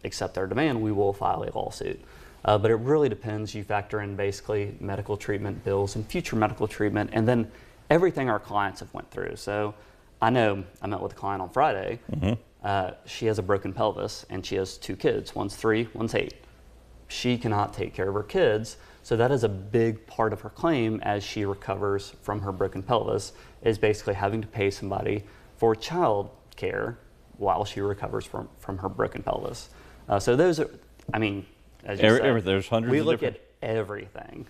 accept their demand, we will file a lawsuit. But it really depends. You factor in basically medical treatment bills and future medical treatment, and then everything our clients have went through. So I know I met with a client on Friday. She has a broken pelvis and she has 2 kids. One's 3, one's 8. She cannot take care of her kids. So that is a big part of her claim as she recovers from her broken pelvis, is basically having to pay somebody for child care while she recovers from her broken pelvis. So those are, I mean, as you said, there's hundreds we of look different... at everything.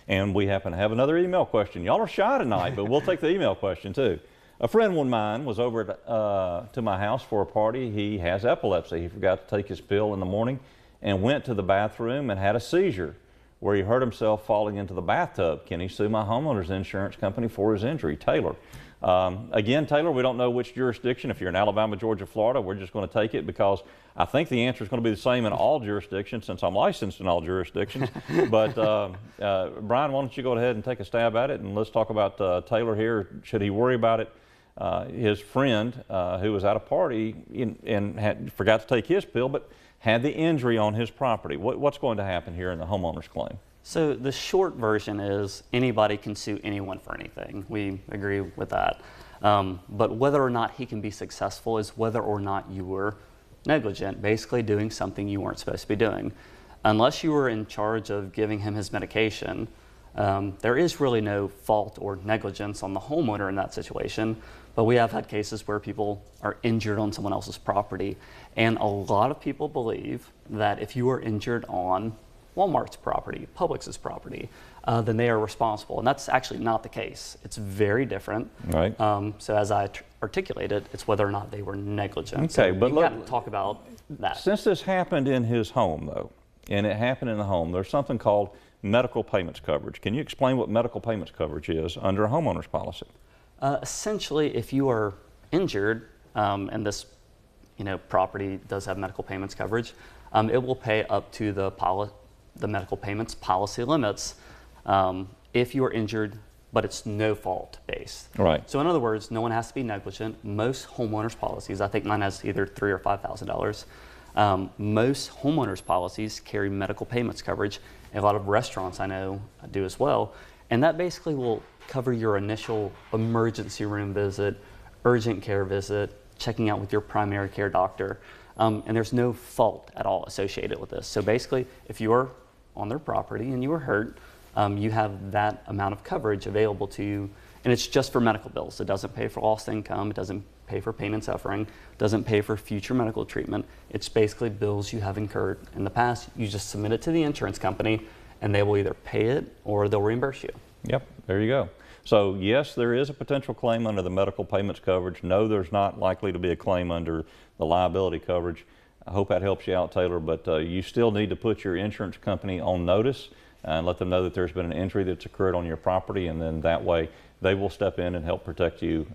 And we happen to have another email question. Y'all are shy tonight, but we'll take the email question too. A friend of mine was over to my house for a party. He has epilepsy. He forgot to take his pill in the morning and went to the bathroom and had a seizure where he hurt himself falling into the bathtub. Can he sue my homeowner's insurance company for his injury? Taylor. Again, Taylor, we don't know which jurisdiction. If you're in Alabama, Georgia, Florida, we're just going to take it because I think the answer is going to be the same in all jurisdictions since I'm licensed in all jurisdictions. But Brian, why don't you go ahead and take a stab at it, and let's talk about Taylor here. Should he worry about it? His friend who was at a party and forgot to take his pill, but had the injury on his property. What's going to happen here in the homeowner's claim? So the short version is anybody can sue anyone for anything. We agree with that. But whether or not he can be successful is whether or not you were negligent, basically doing something you weren't supposed to be doing. Unless you were in charge of giving him his medication, there is really no fault or negligence on the homeowner in that situation. But we have had cases where people are injured on someone else's property. And a lot of people believe that if you are injured on Walmart's property, Publix's property, then they are responsible. And that's actually not the case. It's very different. Right. So as I articulated, it's whether or not they were negligent. Okay, so but we've got to talk about that. Since this happened in his home, though, and it happened in the home, there's something called medical payments coverage. Can you explain what medical payments coverage is under a homeowner's policy? Essentially, if you are injured, and this property does have medical payments coverage, it will pay up to the medical payments policy limits if you are injured, but it's no fault based. Right. So in other words, no one has to be negligent. Most homeowners policies, I think mine has either $3,000 or $5,000. Most homeowners policies carry medical payments coverage. And a lot of restaurants I know do as well. And that basically will cover your initial emergency room visit, urgent care visit, checking out with your primary care doctor. And there's no fault at all associated with this. So basically, if you are on their property and you were hurt, you have that amount of coverage available to you. And it's just for medical bills. It doesn't pay for lost income. It doesn't pay for pain and suffering. It doesn't pay for future medical treatment. It's basically bills you have incurred in the past. You just submit it to the insurance company and they will either pay it or they'll reimburse you. Yep, there you go. So yes, there is a potential claim under the medical payments coverage. No, there's not likely to be a claim under the liability coverage. I hope that helps you out, Taylor, but you still need to put your insurance company on notice and let them know that there's been an injury that's occurred on your property, and then that way they will step in and help protect you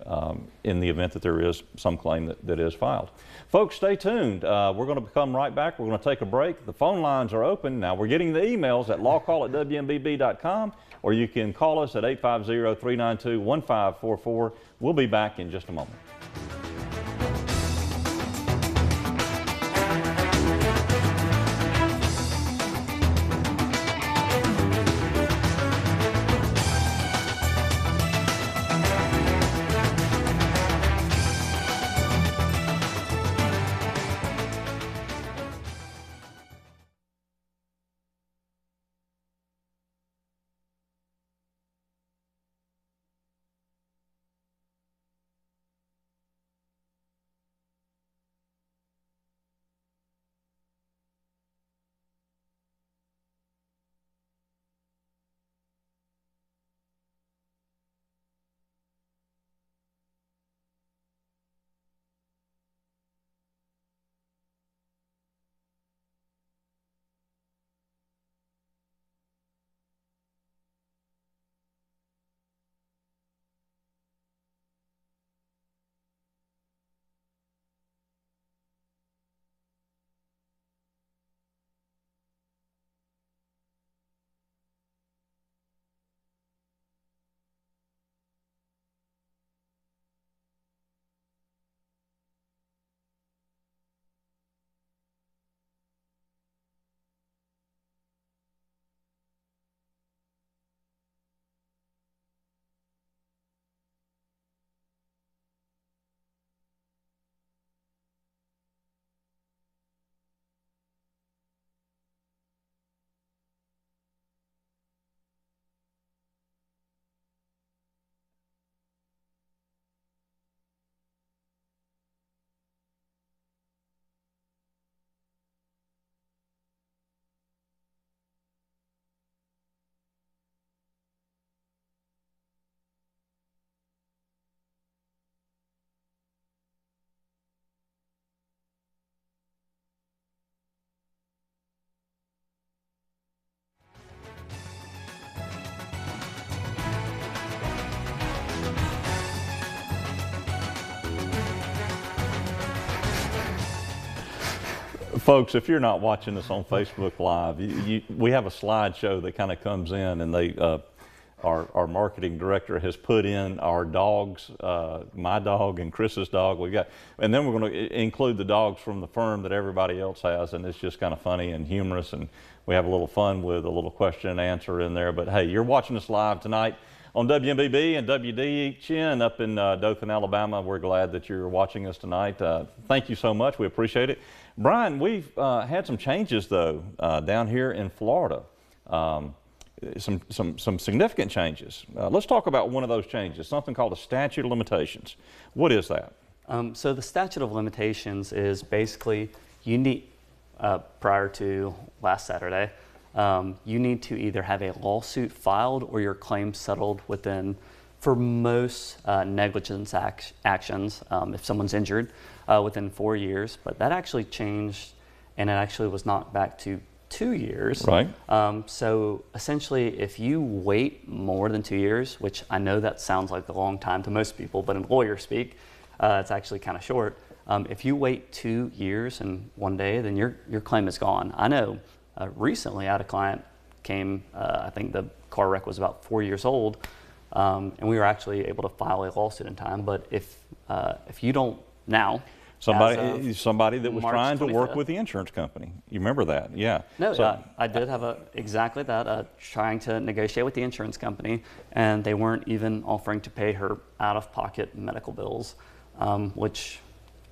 in the event that there is some claim that is filed. Folks, stay tuned. We're going to come right back. We're going to take a break. The phone lines are open. Now, we're getting the emails at lawcall@wmbb.com, or you can call us at 850-392-1544. We'll be back in just a moment. Folks, if you're not watching us on Facebook Live, we have a slideshow that kind of comes in, and our marketing director has put in our dogs, my dog and Chris's dog. And then we're going to include the dogs from the firm that everybody else has, and it's just kind of funny and humorous, and we have a little fun with a little question and answer in there. But hey, you're watching us live tonight on WMBB and WDHN up in Dothan, Alabama. We're glad that you're watching us tonight. Thank you so much. We appreciate it. Brian, we've had some changes, though, down here in Florida. Some significant changes. Let's talk about one of those changes, something called a statute of limitations. What is that? So the statute of limitations is basically you need, prior to last Saturday, you need to either have a lawsuit filed or your claim settled within, for most negligence actions, if someone's injured, within 4 years. But that actually changed, and it actually was knocked back to 2 years. Right. So essentially, if you wait more than 2 years, which I know that sounds like a long time to most people, but in lawyer speak, it's actually kind of short. If you wait 2 years and 1 day, then your claim is gone. I know recently I had a client came, I think the car wreck was about 4 years old, and we were actually able to file a lawsuit in time. But if you don't now, somebody that was March trying to work 25th. with the insurance company. You remember that? Yeah. No, So, I did have exactly that, trying to negotiate with the insurance company, and they weren't even offering to pay her out-of-pocket medical bills, which,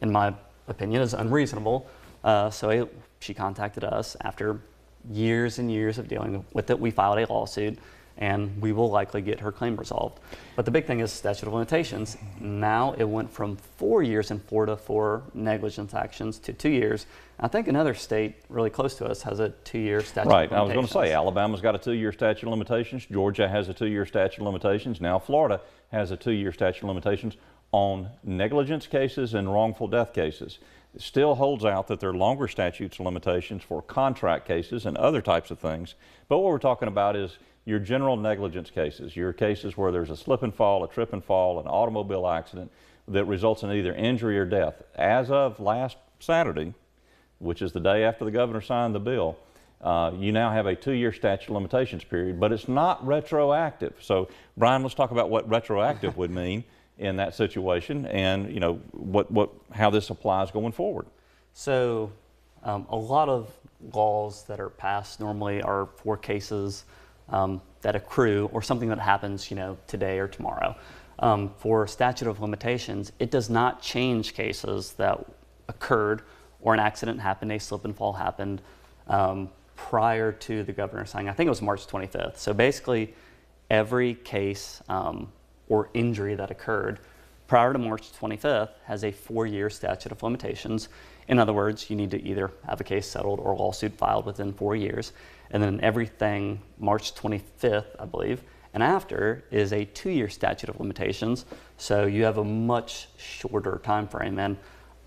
in my opinion, is unreasonable. So she contacted us. After years and years of dealing with it, we filed a lawsuit, and we will likely get her claim resolved. But the big thing is statute of limitations. Now it went from 4 years in Florida for negligence actions to 2 years. I think another state really close to us has a 2-year statute right. of limitations. I was going to say Alabama's got a 2-year statute of limitations. Georgia has a 2-year statute of limitations. Now Florida has a 2-year statute of limitations on negligence cases and wrongful death cases. It still holds out that there are longer statutes of limitations for contract cases and other types of things. But what we're talking about is your general negligence cases, your cases where there's a slip and fall, a trip and fall, an automobile accident that results in either injury or death. As of last Saturday, which is the day after the governor signed the bill, you now have a 2-year statute of limitations period, but it's not retroactive. So, Brian, let's talk about what retroactive would mean in that situation, and you know how this applies going forward. So, a lot of laws that are passed normally are for cases that accrue or something that happens, today or tomorrow. For statute of limitations, it does not change cases that occurred or an accident happened, a slip and fall happened prior to the governor signing. I think it was March 25th. So basically, every case or injury that occurred prior to March 25th has a 4-year statute of limitations. In other words, you need to either have a case settled or a lawsuit filed within 4 years. And then everything March 25th, I believe, and after is a 2-year statute of limitations. So you have a much shorter time frame. And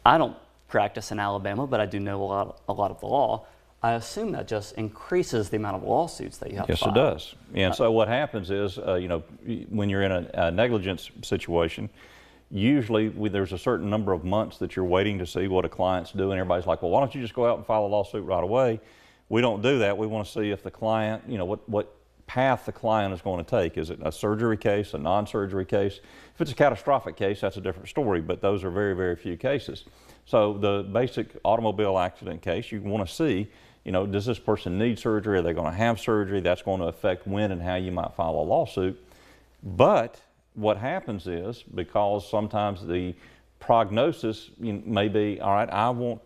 I don't practice in Alabama, but I do know a lot of the law. I assume that just increases the amount of lawsuits that you have to file. Yes, it does. And so what happens is, when you're in a negligence situation, usually there's a certain number of months that you're waiting to see what a client's doing. Everybody's like, well, why don't you just go out and file a lawsuit right away? We don't do that. We want to see if the client, what path the client is going to take. Is it a surgery case, a non-surgery case? If it's a catastrophic case, that's a different story, but those are very, very few cases. So the basic automobile accident case, you want to see, does this person need surgery? Are they going to have surgery? That's going to affect when and how you might file a lawsuit. But what happens is, because sometimes the prognosis may be, all right,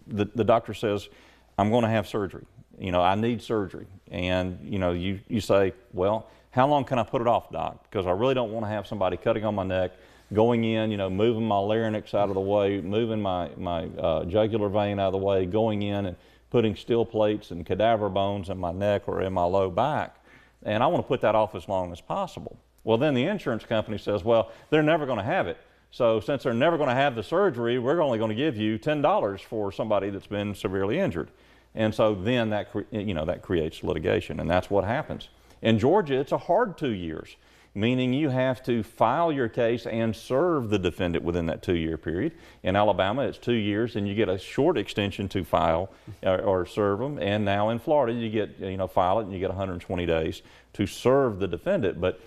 the doctor says, I'm going to have surgery. I need surgery. And, you say, well, how long can I put it off, doc? Because I really don't want to have somebody cutting on my neck, going in, moving my larynx out of the way, moving my jugular vein out of the way, going in and putting steel plates and cadaver bones in my neck or in my low back. And I want to put that off as long as possible. Well, then the insurance company says, well, they're never going to have it. So since they're never going to have the surgery, we're only going to give you $10 for somebody that's been severely injured. And so then that creates litigation, and that's what happens. In Georgia, it's a hard 2 years. meaning you have to file your case and serve the defendant within that 2-year period. In Alabama, it's 2 years, and you get a short extension to file or serve them. And now in Florida, you get, file it and you get 120 days to serve the defendant. But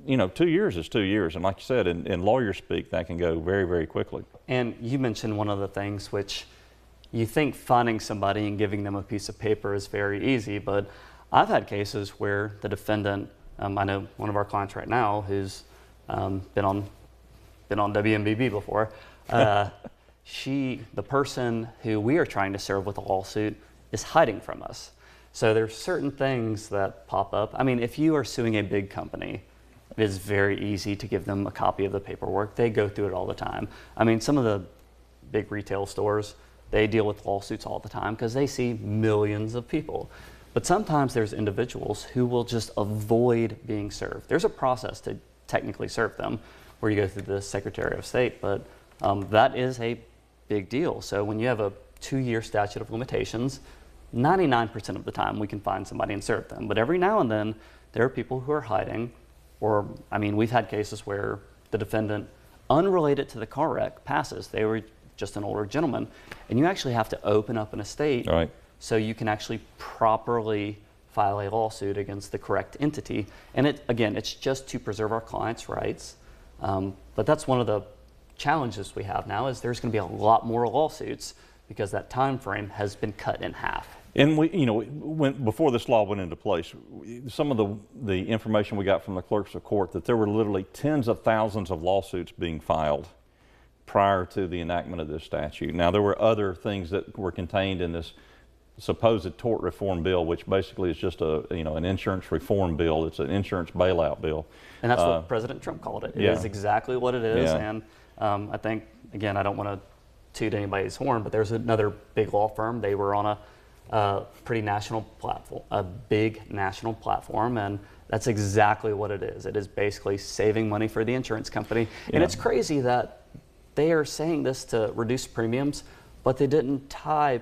2 years is 2 years. And like you said, in lawyer speak, that can go very, very quickly. And you mentioned one of the things which you think finding somebody and giving them a piece of paper is very easy, but I've had cases where the defendant, I know one of our clients right now who's been on WMBB before, the person who we are trying to serve with a lawsuit is hiding from us. So there's certain things that pop up. I mean, if you are suing a big company, it is very easy to give them a copy of the paperwork. They go through it all the time. I mean, some of the big retail stores, they deal with lawsuits all the time because they see millions of people. But sometimes there's individuals who will just avoid being served. There's a process to technically serve them where you go through the Secretary of State, but that is a big deal. So when you have a 2-year statute of limitations, 99% of the time we can find somebody and serve them. But every now and then there are people who are hiding, or I mean, we've had cases where the defendant, unrelated to the car wreck, passes. They were just an older gentleman, and you actually have to open up an estate so you can actually properly file a lawsuit against the correct entity. And it's just to preserve our clients' rights. But that's one of the challenges we have now is there's going to be a lot more lawsuits because that time frame has been cut in half. And before this law went into place, some of the information we got from the clerks of court that there were literally tens of thousands of lawsuits being filed prior to the enactment of this statute. Now, there were other things that were contained in this supposed tort reform bill, which basically is just an insurance reform bill. It's an insurance bailout bill. And that's what President Trump called it. It is exactly what it is. Yeah. And I think, again, I don't want to toot anybody's horn, but there's another big law firm. They were on a pretty national platform, a big national platform, and that's exactly what it is. It is basically saving money for the insurance company. Yeah. And it's crazy that they are saying this to reduce premiums, but they didn't tie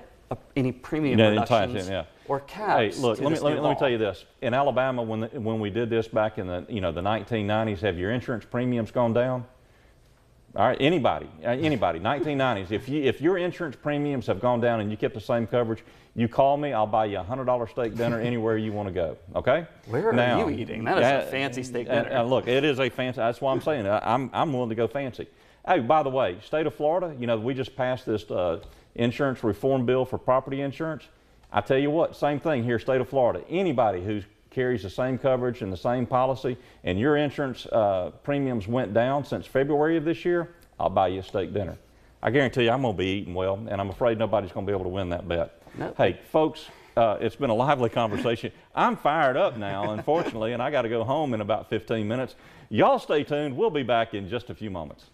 any premium reductions or caps. Hey, look, let me tell you this. In Alabama, when we did this back in the 1990s, have your insurance premiums gone down? All right, anybody, 1990s. If your insurance premiums have gone down and you kept the same coverage, you call me. I'll buy you a $100 steak dinner anywhere you want to go. Okay? Where are you eating? That is a fancy steak dinner. Look, it is a fancy. That's why I'm saying I'm willing to go fancy. Hey, by the way, state of Florida, we just passed this insurance reform bill for property insurance. I tell you what, same thing here, state of Florida. Anybody who carries the same coverage and the same policy and your insurance premiums went down since February of this year, I'll buy you a steak dinner. I guarantee you I'm going to be eating well, and I'm afraid nobody's going to be able to win that bet. Nope. Hey, folks, it's been a lively conversation. I'm fired up now, unfortunately, and I got to go home in about 15 minutes. Y'all stay tuned. We'll be back in just a few moments.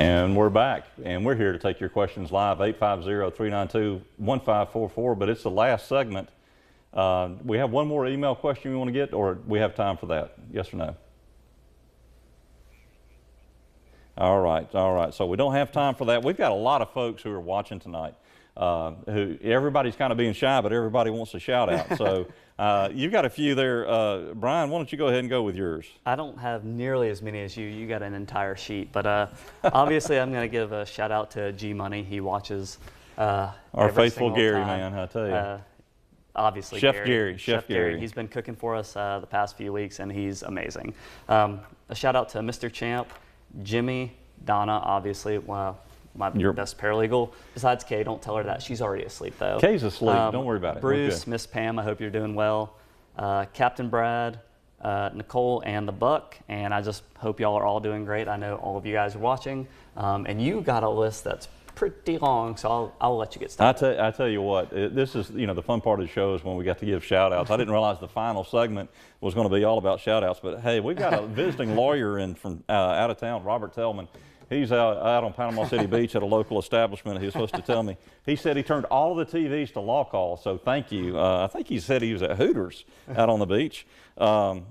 And we're back, and we're here to take your questions live, 850-392-1544, but it's the last segment. We have one more email question you want to get, or we have time for that? Yes or no? All right. So we don't have time for that. We've got a lot of folks who are watching tonight. Who everybody's kind of being shy, but everybody wants a shout out. So you've got a few there. Brian, why don't you go ahead and go with yours? I don't have nearly as many as you. You got an entire sheet, but obviously I'm going to give a shout out to G Money. He watches our faithful Gary, time. man, I tell you. Obviously, Chef Gary. Gary. He's been cooking for us the past few weeks, and he's amazing. A shout out to Mr. Champ, Jimmy, Donna, obviously. My best paralegal. Besides Kay, don't tell her that. She's already asleep, though. Kay's asleep. Don't worry about it. Bruce, Miss Pam, I hope you're doing well. Captain Brad, Nicole, and the Buck. And I just hope y'all are all doing great. I know all of you guys are watching. And you got a list that's pretty long, so I'll let you get started. I tell you what, this is, the fun part of the show is when we got to give shout outs. I didn't realize the final segment was going to be all about shout outs, but hey, we've got a visiting lawyer in from out of town, Robert Tellman. He's out on Panama City Beach at a local establishment. He was supposed to tell me. He said he turned all of the TVs to LawCall, so thank you. I think he said he was at Hooters out on the beach.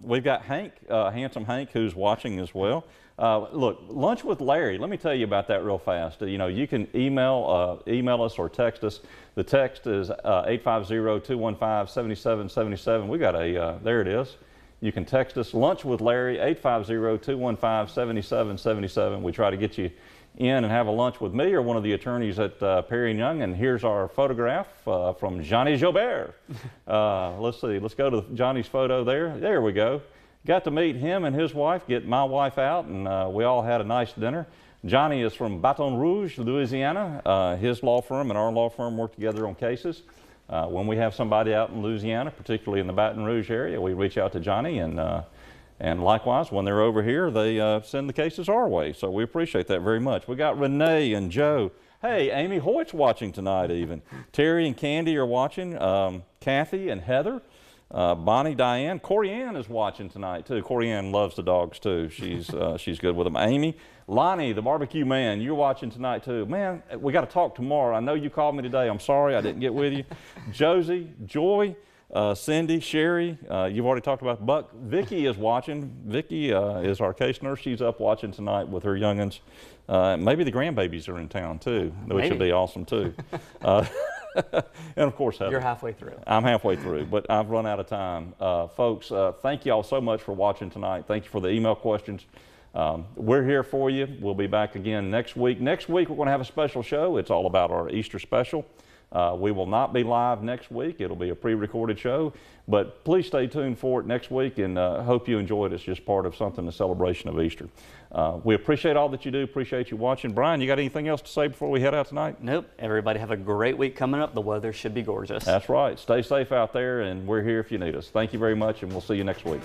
We've got Hank, Handsome Hank, who's watching as well. Look, Lunch with Larry, let me tell you about that real fast. You can email us or text us. The text is 850-215-7777. We got there it is. You can text us, Lunch with Larry, 850-215-7777. We try to get you in and have a lunch with me or one of the attorneys at Perry & Young. And here's our photograph from Johnny Jobert. Let's see, let's go to Johnny's photo there. There we go. Got to meet him and his wife, get my wife out, and we all had a nice dinner. Johnny is from Baton Rouge, Louisiana. His law firm and our law firm work together on cases. When we have somebody out in Louisiana, particularly in the Baton Rouge area, we reach out to Johnny, and likewise, when they're over here, they send the cases our way. So we appreciate that very much. We got Renee and Joe. Hey, Amy Hoyt's watching tonight even. Terry and Candy are watching. Kathy and Heather. Bonnie, Diane. Corianne is watching tonight, too. Corianne loves the dogs, too. She's good with them. Amy. Lonnie, the barbecue man, you're watching tonight, too. Man, we got to talk tomorrow. I know you called me today. I'm sorry I didn't get with you. Josie, Joy, Cindy, Sherry, you've already talked about Buck. Vicky is watching. Vicky is our case nurse. She's up watching tonight with her young'uns. Maybe the grandbabies are in town, too, which would be awesome, too. And of course, Heather. You're halfway through. I'm halfway through, but I've run out of time. Folks, thank you all so much for watching tonight. Thank you for the email questions. We're here for you. We'll be back again next week. Next week, we're going to have a special show. It's all about our Easter special. We will not be live next week. It'll be a pre-recorded show, but please stay tuned for it next week, and hope you enjoy it. It's just part of something, a celebration of Easter. We appreciate all that you do. Appreciate you watching. Brian, you got anything else to say before we head out tonight? Nope. Everybody have a great week coming up. The weather should be gorgeous. That's right. Stay safe out there, and we're here if you need us. Thank you very much, and we'll see you next week.